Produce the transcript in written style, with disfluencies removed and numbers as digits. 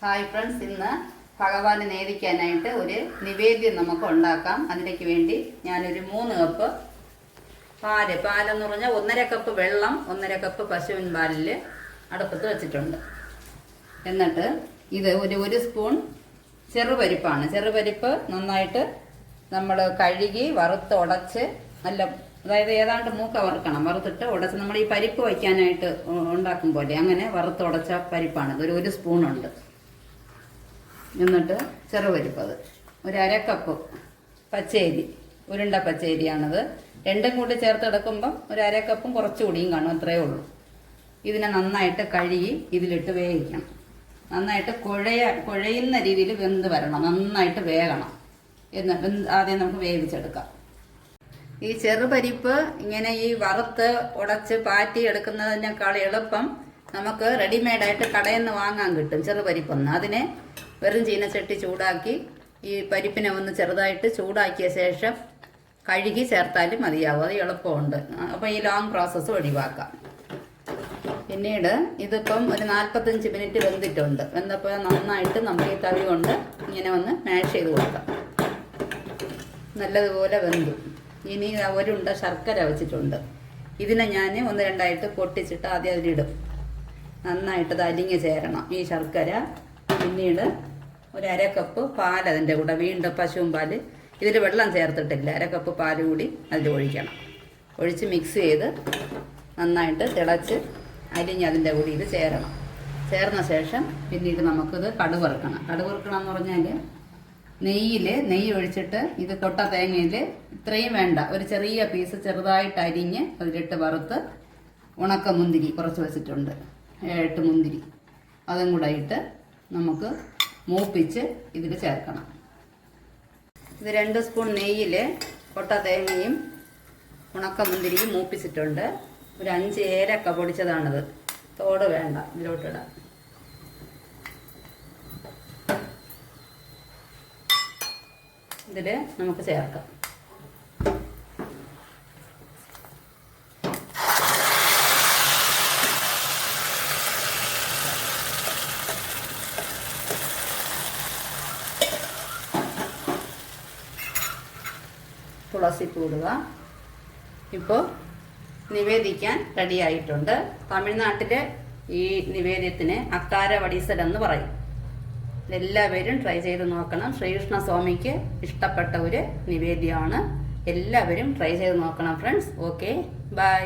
Hi friends, ഇന്ന് ഭഗവാന് നേദിക്കാനായിട്ട് ഒരു നിവേദ്യം നമുക്ക് ഉണ്ടാക്കാം. അതിലേക്ക് വേണ്ടി ഞാനൊരു 3 കപ്പ് പാലെന്ന് പറഞ്ഞാൽ 1.5 കപ്പ് വെള്ളം, 1.5 കപ്പ് പശുവിൻ പാലിൽ അടുപ്പത്ത് വെച്ചിട്ടുണ്ട്. എന്നിട്ട് ഇത് ഒരു സ്പൂൺ ചെറുപരിപ്പാണ്. ചെറുപരിപ്പ് നന്നായിട്ട് നമ്മൾ കഴുകി വറുത്ത് ഉടച്ച് അതായത് ഏതാണ്ട് മൂക്ക വറുക്കണം. വറുത്തിട്ട് ഉടച്ച് നമ്മൾ ഈ പരിപ്പ് വയ്ക്കാനായിട്ട് ഉണ്ടാക്കും പോലെ അങ്ങനെ വറുത്ത് ഉടച്ച പരിപ്പാണ്. ഇതൊരു 1 സ്പൂണുണ്ട്. എന്നിട്ട് ചെറുപരിപ്പ്, അത് 1/2 കപ്പ് പച്ചരി, ഉരുണ്ട പച്ചരിയാണത്. രണ്ടും കൂടി ചേർത്തെടുക്കുമ്പം 1/2 കപ്പും കുറച്ചുകൂടിയും കാണും, അത്രയേ ഉള്ളൂ. ഇതിനെ നന്നായിട്ട് കഴുകി ഇതിലിട്ട് വേവിക്കണം. നന്നായിട്ട് കുഴയുന്ന രീതിയിൽ വെന്ത് വരണം, നന്നായിട്ട് വേകണം. ആദ്യം നമുക്ക് വേവിച്ചെടുക്കാം. ഈ ചെറുപരിപ്പ് ഇങ്ങനെ ഈ വറുത്ത് ഉടച്ച് പാറ്റി എടുക്കുന്നതിനേക്കാൾ എളുപ്പം നമുക്ക് റെഡിമെയ്ഡായിട്ട് കടയിൽ നിന്ന് വാങ്ങാൻ കിട്ടും ചെറുപരിപ്പൊന്ന്. അതിനെ വെറും ചീനച്ചട്ടി ചൂടാക്കി ഈ പരിപ്പിനെ ഒന്ന് ചെറുതായിട്ട് ചൂടാക്കിയ ശേഷം കഴുകി ചേർത്താലും മതിയാവും. അത് എളുപ്പമുണ്ട്. അപ്പോൾ ഈ ലോങ് പ്രോസസ്സ് ഒഴിവാക്കാം. പിന്നീട് ഇതിപ്പം ഒരു 45 മിനിറ്റ് വെന്തിട്ടുണ്ട്. വെന്തപ്പോൾ നന്നായിട്ട് നമുക്ക് ഈ തവി കൊണ്ട് ഇങ്ങനെ ഒന്ന് മാഷ് ചെയ്ത് കൊടുക്കാം. നല്ലതുപോലെ വെന്തു. ഇനി ഒരുണ്ട ശർക്കര വെച്ചിട്ടുണ്ട്. ഇതിനെ ഞാൻ 1-2 പൊട്ടിച്ചിട്ട് ആദ്യം അതിലിടും. നന്നായിട്ട് ഇത് അലിഞ്ഞ് ചേരണം ഈ ശർക്കര. പിന്നീട് 1/2 കപ്പ് പാൽ അതിൻ്റെ കൂടെ, വീണ്ടും പശുവും പാൽ. ഇതിൽ വെള്ളം ചേർത്തിട്ടില്ല. 1/2 കപ്പ് പാൽ കൂടി അതിൽ ഒഴിക്കണം. ഒഴിച്ച് മിക്സ് ചെയ്ത് നന്നായിട്ട് തിളച്ച് അലിഞ്ഞ് അതിൻ്റെ കൂടി ഇത് ചേരണം. ചേർന്ന ശേഷം പിന്നീട് നമുക്കിത് കടുക് വറുക്കണം. കടുക് വറുക്കണം എന്ന് പറഞ്ഞാൽ നെയ്യ് ഒഴിച്ചിട്ട് ഇത് കൊട്ട തേങ്ങയിൽ ഇത്രയും വേണ്ട, ഒരു ചെറിയ പീസ് ചെറുതായിട്ട് അരിഞ്ഞ് അതിലിട്ട് വറുത്ത് ഉണക്ക മുന്തിരി കുറച്ച് വെച്ചിട്ടുണ്ട്, 8 മുന്തിരി, അതും കൂടെ ഇട്ട് നമുക്ക് മൂപ്പിച്ച് ഇതിൽ ചേർക്കണം. ഇത് 2 സ്പൂൺ നെയ്യിൽ കൊട്ട തേങ്ങയും ഉണക്ക മുന്തിരിയും മൂപ്പിച്ചിട്ടുണ്ട്. ഒരു 5 ഏലക്ക പൊടിച്ചതാണിത്. തോട് വേണ്ട, ഇതിലോട്ടിടാം. ഇതിൽ നമുക്ക് ചേർക്കാം. തുളസിപ്പൂ ഇടുക. ഇപ്പോൾ നിവേദിക്കാൻ റെഡിയായിട്ടുണ്ട്. തമിഴ്നാട്ടിലെ ഈ നിവേദ്യത്തിന് അക്കാര വടീസൽ എന്ന് പറയും. എല്ലാവരും ട്രൈ ചെയ്ത് നോക്കണം. ശ്രീകൃഷ്ണ സ്വാമിക്ക് ഇഷ്ടപ്പെട്ട ഒരു നിവേദ്യമാണ്. എല്ലാവരും ട്രൈ ചെയ്ത് നോക്കണം ഫ്രണ്ട്സ്. Okay, by.